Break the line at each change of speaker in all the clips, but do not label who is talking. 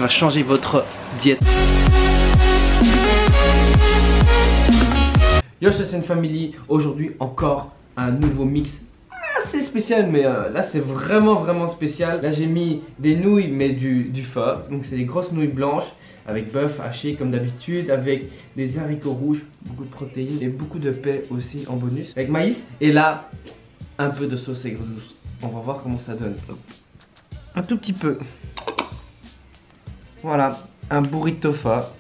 Ça va changer votre diète. Yo, c'est une famille. Aujourd'hui encore un nouveau mix assez spécial, mais là c'est vraiment spécial. Là j'ai mis des nouilles mais du fort. Donc c'est des grosses nouilles blanches avec bœuf haché comme d'habitude, avec des haricots rouges, beaucoup de protéines et beaucoup de paix aussi en bonus, avec maïs. Et là un peu de sauce aigre douce. On va voir comment ça donne. Un tout petit peu. Voilà, un burrito fa.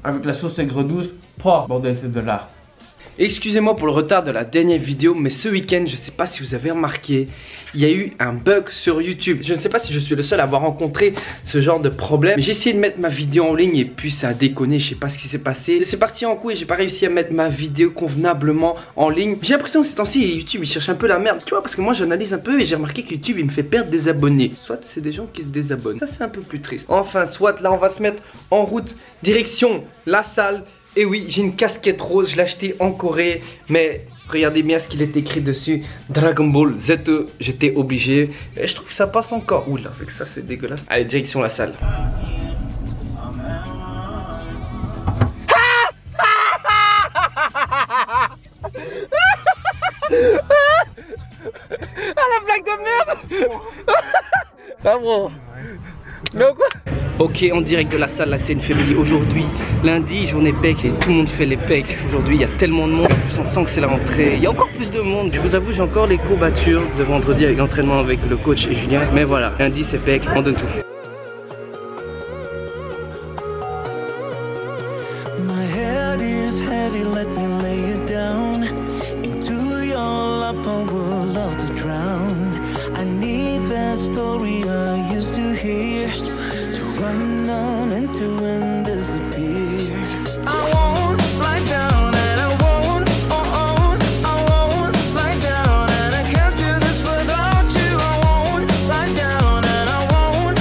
Avec la sauce aigre douce. Oh, bordel, c'est de l'art. Excusez-moi pour le retard de la dernière vidéo, mais ce week-end, je sais pas si vous avez remarqué, il y a eu un bug sur YouTube. Je ne sais pas si je suis le seul à avoir rencontré ce genre de problème. J'ai essayé de mettre ma vidéo en ligne et puis ça a déconné, je sais pas ce qui s'est passé. C'est parti en couille et j'ai pas réussi à mettre ma vidéo convenablement en ligne. J'ai l'impression que ces temps-ci, YouTube il cherche un peu la merde, tu vois, parce que moi j'analyse un peu et j'ai remarqué que YouTube il me fait perdre des abonnés. Soit c'est des gens qui se désabonnent, ça c'est un peu plus triste. Enfin, soit là on va se mettre en route, direction la salle. Et oui, j'ai une casquette rose, je l'ai achetée en Corée, mais regardez bien ce qu'il est écrit dessus, Dragon Ball Z, j'étais obligé. Et je trouve que ça passe encore. Oula, avec ça c'est dégueulasse. Allez, direction la salle. Ah la blague de merde. Ça bro. Mais quoi? Ok, en direct de la salle, là c'est une famille. Aujourd'hui, lundi, journée PEC et tout le monde fait les PEC. Aujourd'hui, il y a tellement de monde, en plus on sent que c'est la rentrée. Il y a encore plus de monde. Je vous avoue, j'ai encore les courbatures de vendredi avec l'entraînement avec le coach et Julien. Mais voilà, lundi c'est PEC, on donne tout.
Run on into and disappear. I won't lie down and I won't, I won't lie down and I can't do this without you. I won't lie down and I won't,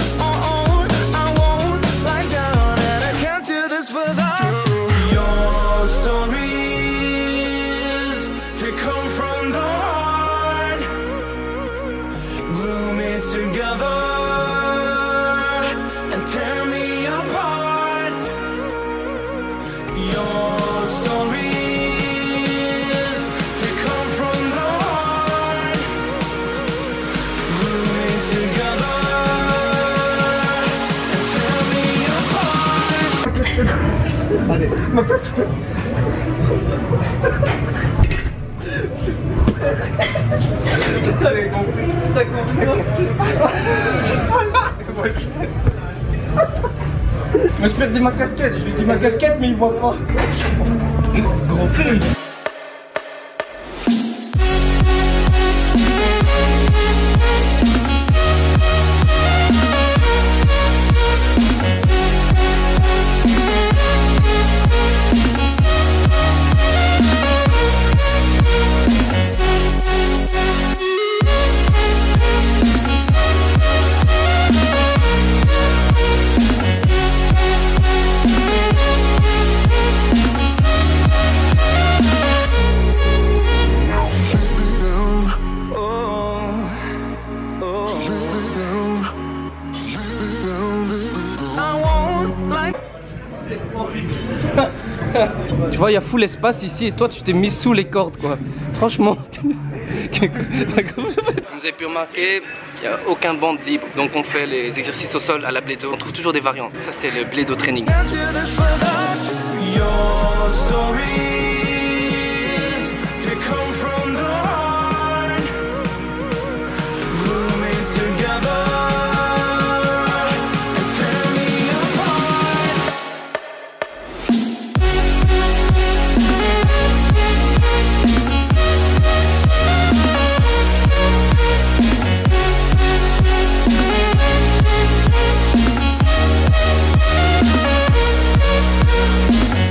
I won't lie down and I can't do this without you. Your stories, they come from the heart. Glue me together.
Allez, ma casquette. T'as compris? T'as compris ce qui se passe? Ce qui se passe? Moi je perds ma casquette, je lui dis ma casquette mais il voit pas. Grand frère. Tu vois, il y a full espace ici et toi tu t'es mis sous les cordes quoi. Franchement. Comme vous avez pu remarquer, il n'y a aucun bande libre. Donc on fait les exercices au sol à la blédo. On trouve toujours des variantes. Ça c'est le blédo training.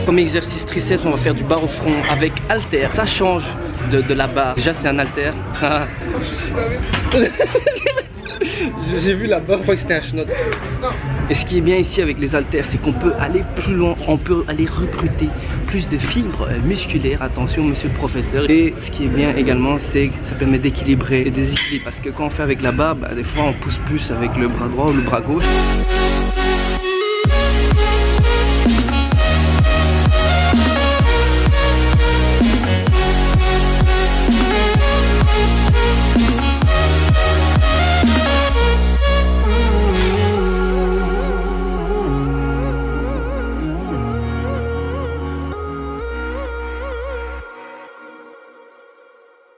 Comme exercice triceps, on va faire du barre au front avec haltère. Ça change de la barre. Déjà c'est un haltère. J'ai vu la barre, je crois que c'était un schnott. Et ce qui est bien ici avec les haltères, c'est qu'on peut aller plus loin, on peut aller recruter plus de fibres musculaires, attention monsieur le professeur. Et ce qui est bien également, c'est que ça permet d'équilibrer et déséquilibrer, parce que quand on fait avec la barre, des fois on pousse plus avec le bras droit ou le bras gauche.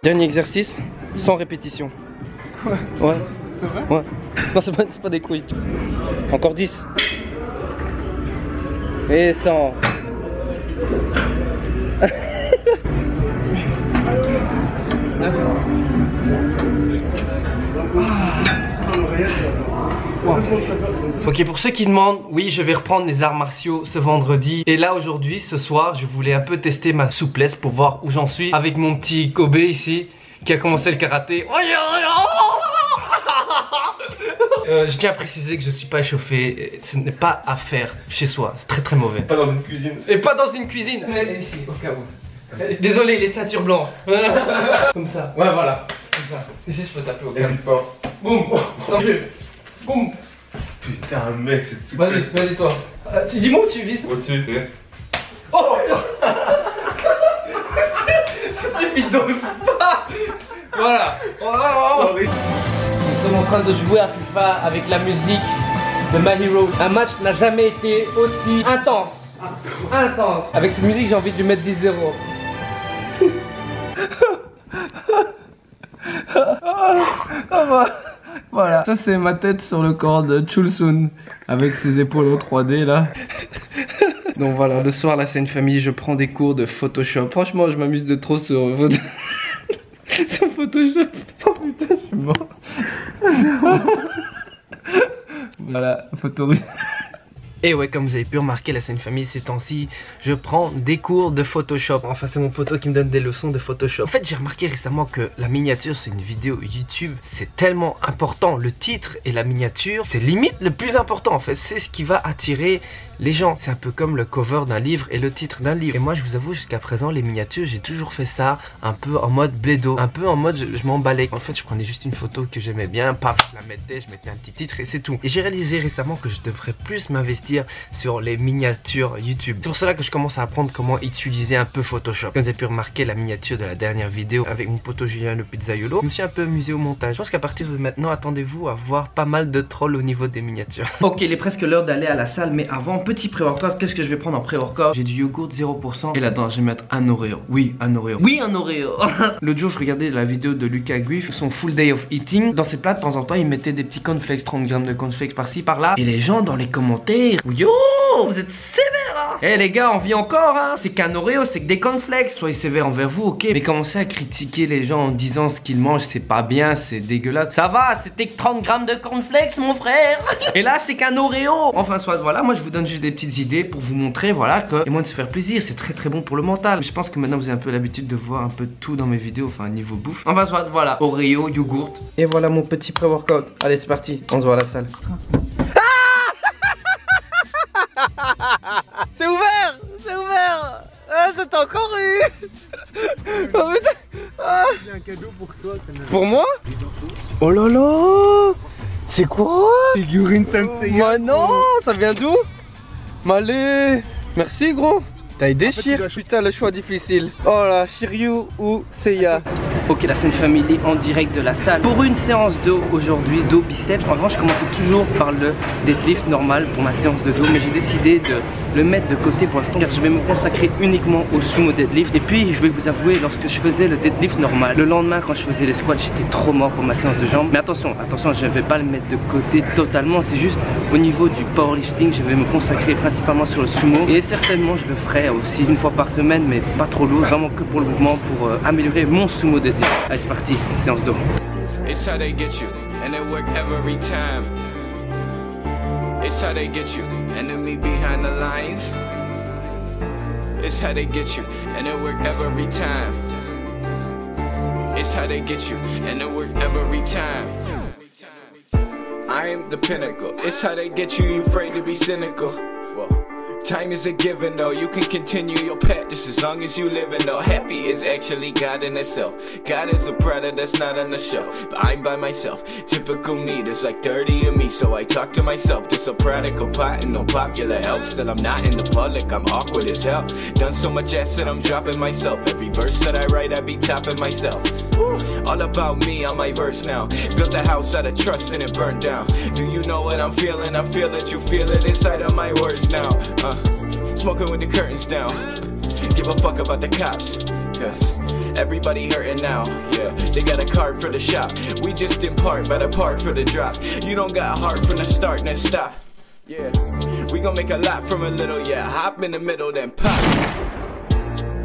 Dernier exercice, sans répétition.
Quoi?
Ouais.
C'est vrai?
Ouais. Non, c'est pas des couilles. Encore 10. Et 100. Ok, pour ceux qui demandent, oui, je vais reprendre les arts martiaux ce vendredi. Et là, aujourd'hui, ce soir, je voulais un peu tester ma souplesse pour voir où j'en suis avec mon petit Kobe ici, qui a commencé le karaté. Je tiens à préciser que je suis pas échauffé. Ce n'est pas à faire chez soi. C'est très très mauvais.
Pas dans une cuisine.
Et pas dans une cuisine. Mais ici, au cas où. Désolé, les ceintures blanches. Comme ça. Ouais, voilà. Comme ça. Ici, je peux taper au cas où.
N'hésite pas.
Boum. Tant mieux. Boum.
Putain, mec, c'est tout.
Vas-y, toi. Dis-moi où tu vises.
Au-dessus.
Oh. Stupide dose pas. Voilà. Nous sommes en train de jouer à FIFA avec la musique de My Hero. Un match n'a jamais été aussi intense. Avec cette musique, j'ai envie de lui mettre 10-0. Voilà, ça c'est ma tête sur le corps de Chulsun avec ses épaules en 3D là. Donc voilà, le soir là c'est une famille, je prends des cours de Photoshop. Franchement, je m'amuse de trop sur sur Photoshop. Oh putain, je suis mort. Voilà, photo. Et ouais, comme vous avez pu remarquer, là c'est une famille ces temps-ci, je prends des cours de Photoshop. Enfin, c'est mon poteau qui me donne des leçons de Photoshop. En fait, j'ai remarqué récemment que la miniature, c'est une vidéo YouTube. C'est tellement important. Le titre et la miniature, c'est limite le plus important en fait. C'est ce qui va attirer les gens. C'est un peu comme le cover d'un livre et le titre d'un livre. Et moi, je vous avoue, jusqu'à présent, les miniatures, j'ai toujours fait ça un peu en mode blédo. Un peu en mode, je m'emballais. En fait, je prenais juste une photo que j'aimais bien, paf, je la mettais, je mettais un petit titre et c'est tout. Et j'ai réalisé récemment que je devrais plus m'investir sur les miniatures YouTube. C'est pour cela que je commence à apprendre comment utiliser un peu Photoshop. Comme vous avez pu remarquer la miniature de la dernière vidéo avec mon poteau Julien le Pizzaiolo, je me suis un peu amusé au montage. Je pense qu'à partir de maintenant, attendez-vous à voir pas mal de trolls au niveau des miniatures. Ok, il est presque l'heure d'aller à la salle, mais avant, petit pré-workout. Qu'est-ce que je vais prendre en pré-workout? J'ai du yogourt 0% et là-dedans, je vais mettre un Oreo. Oui, un Oreo. Oui, un Oreo. L'autre jour, je regardais la vidéo de Lucas Griff, son full day of eating. Dans ses plats, de temps en temps, il mettait des petits cornflakes, 30 grammes de cornflakes par-ci, par-là. Et les gens dans les commentaires, yo, vous êtes sévères, hein. Eh les gars, on vit encore, hein. C'est qu'un Oreo, c'est que des cornflakes. Soyez sévères envers vous, ok. Mais commencez à critiquer les gens en disant ce qu'ils mangent, c'est pas bien, c'est dégueulasse. Ça va, c'était que 30 grammes de cornflakes, mon frère. Et là, c'est qu'un Oreo. Enfin, soit, voilà, moi je vous donne juste des petites idées pour vous montrer, voilà, que et moi de se faire plaisir, c'est très très bon pour le mental. Je pense que maintenant vous avez un peu l'habitude de voir un peu tout dans mes vidéos, enfin niveau bouffe. Enfin, soit, voilà, Oreo, yogourt. Et voilà mon petit pré-workout. Allez, c'est parti, on se voit à la salle. C'est ouvert! C'est ouvert! Ah, je t'ai encore eu! Oh putain! Ah.
J'ai un cadeau pour toi.
Pour moi? Oh là là! C'est quoi?
Figurine Sensei.
Bah non! Ça vient d'où? Malé! Merci gros! T'as aidé Shir? Putain, le choix difficile. Oh là, Shiryu ou Seiya? Ok, la scène family en direct de la salle pour une séance dos aujourd'hui, dos biceps. En revanche, je commençais toujours par le deadlift normal pour ma séance de dos, mais j'ai décidé de le mettre de côté pour l'instant car je vais me consacrer uniquement au sumo deadlift. Et puis, je vais vous avouer, lorsque je faisais le deadlift normal, le lendemain quand je faisais les squats, j'étais trop mort pour ma séance de jambes. Mais attention, je ne vais pas le mettre de côté totalement, c'est juste au niveau du powerlifting, je vais me consacrer principalement sur le sumo. Et certainement, je le ferai aussi une fois par semaine, mais pas trop lourd, vraiment que pour le mouvement, pour améliorer mon sumo deadlift. Allez, c'est parti, séance dos.
It's how they get you, and it work every time. It's how they get you, enemy behind the lines. It's how they get you, and it work every time. It's how they get you, and it work every time. I am the pinnacle. It's how they get you, you afraid to be cynical. Time is a given though, you can continue your path just as long as you living though. Happy is actually God in itself. God is a product that's not on the shelf, but I'm by myself. Typical me, there's like 30 of me, so I talk to myself. Just a product of pot and no popular help. Still I'm not in the public, I'm awkward as hell. Done so much ass that I'm dropping myself. Every verse that I write, I be topping myself. All about me on my verse now. Built a house out of trust and it burned down. Do you know what I'm feeling? I feel it, you feel it inside of my words now. Smoking with the curtains down. Give a fuck about the cops, cause everybody hurting now. Yeah, they got a card for the shop. We just in part, but a part for the drop. You don't got a heart from the start, then stop. Yeah, we gon' make a lot from a little. Yeah, hop in the middle, then pop.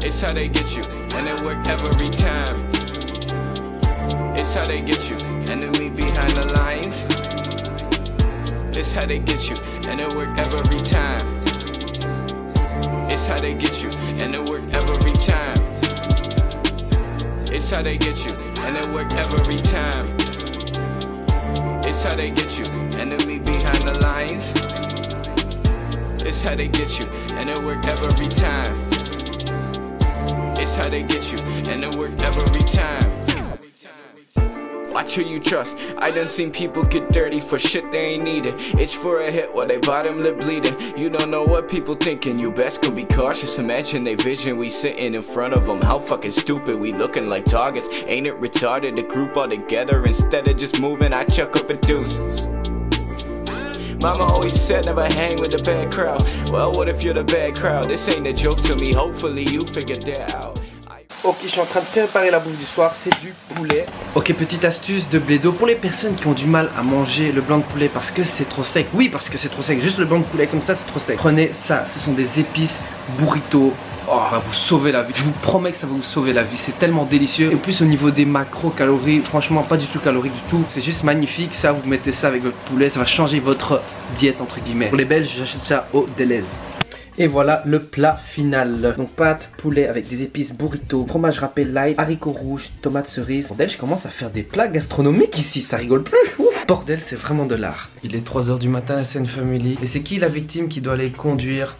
It's how they get you, and it work every time. It's how they get you, enemy behind the lines. It's how they get you, and it work every time. It's how they get you, and it work every time. It's how they get you, and it work every time. It's how they get you, enemy behind the lines. It's how they get you, and it work every time. It's how they get you, and it work every time. Watch who you trust. I done seen people get dirty for shit they ain't needed. Itch for a hit while they bottom lip bleeding. You don't know what people thinking. You best go be cautious. Imagine they vision we sitting in front of them. How fucking stupid we looking like targets. Ain't it retarded to group all together instead of just moving? I chuck up and deuces. Mama always said never hang with the bad crowd. Well, what if you're the bad crowd? This ain't a joke to me. Hopefully you figured that out.
Ok, je suis en train de préparer la bouffe du soir, c'est du poulet. Ok, petite astuce de Bledo pour les personnes qui ont du mal à manger le blanc de poulet parce que c'est trop sec. Oui, parce que c'est trop sec, juste le blanc de poulet comme ça c'est trop sec. Prenez ça, ce sont des épices burrito. Oh, ça va vous sauver la vie. Je vous promets que ça va vous sauver la vie. C'est tellement délicieux. Et en plus au niveau des macro-calories, franchement pas du tout calorique du tout. C'est juste magnifique. Ça, vous mettez ça avec votre poulet, ça va changer votre diète entre guillemets. Pour les Belges, j'achète ça au Deleuze. Et voilà le plat final. Donc pâte, poulet avec des épices burrito, fromage râpé light, haricots rouges, tomates cerises. Bordel, je commence à faire des plats gastronomiques ici, ça rigole plus. Ouf. Bordel, c'est vraiment de l'art. Il est 3 h du matin, SN Family. Et c'est qui la victime qui doit aller conduire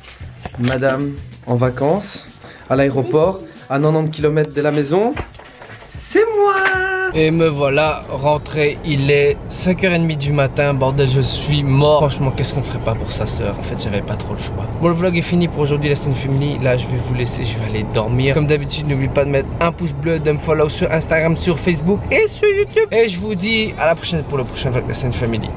madame en vacances à l'aéroport à 90 km de la maison? C'est moi. Et me voilà rentré, il est 5 h 30 du matin, bordel je suis mort. Franchement qu'est-ce qu'on ferait pas pour sa soeur, en fait j'avais pas trop le choix. Bon le vlog est fini pour aujourd'hui la SN Family, là je vais vous laisser, je vais aller dormir. Comme d'habitude n'oublie pas de mettre un pouce bleu, de me follow sur Instagram, sur Facebook et sur YouTube. Et je vous dis à la prochaine pour le prochain vlog de la SN Family.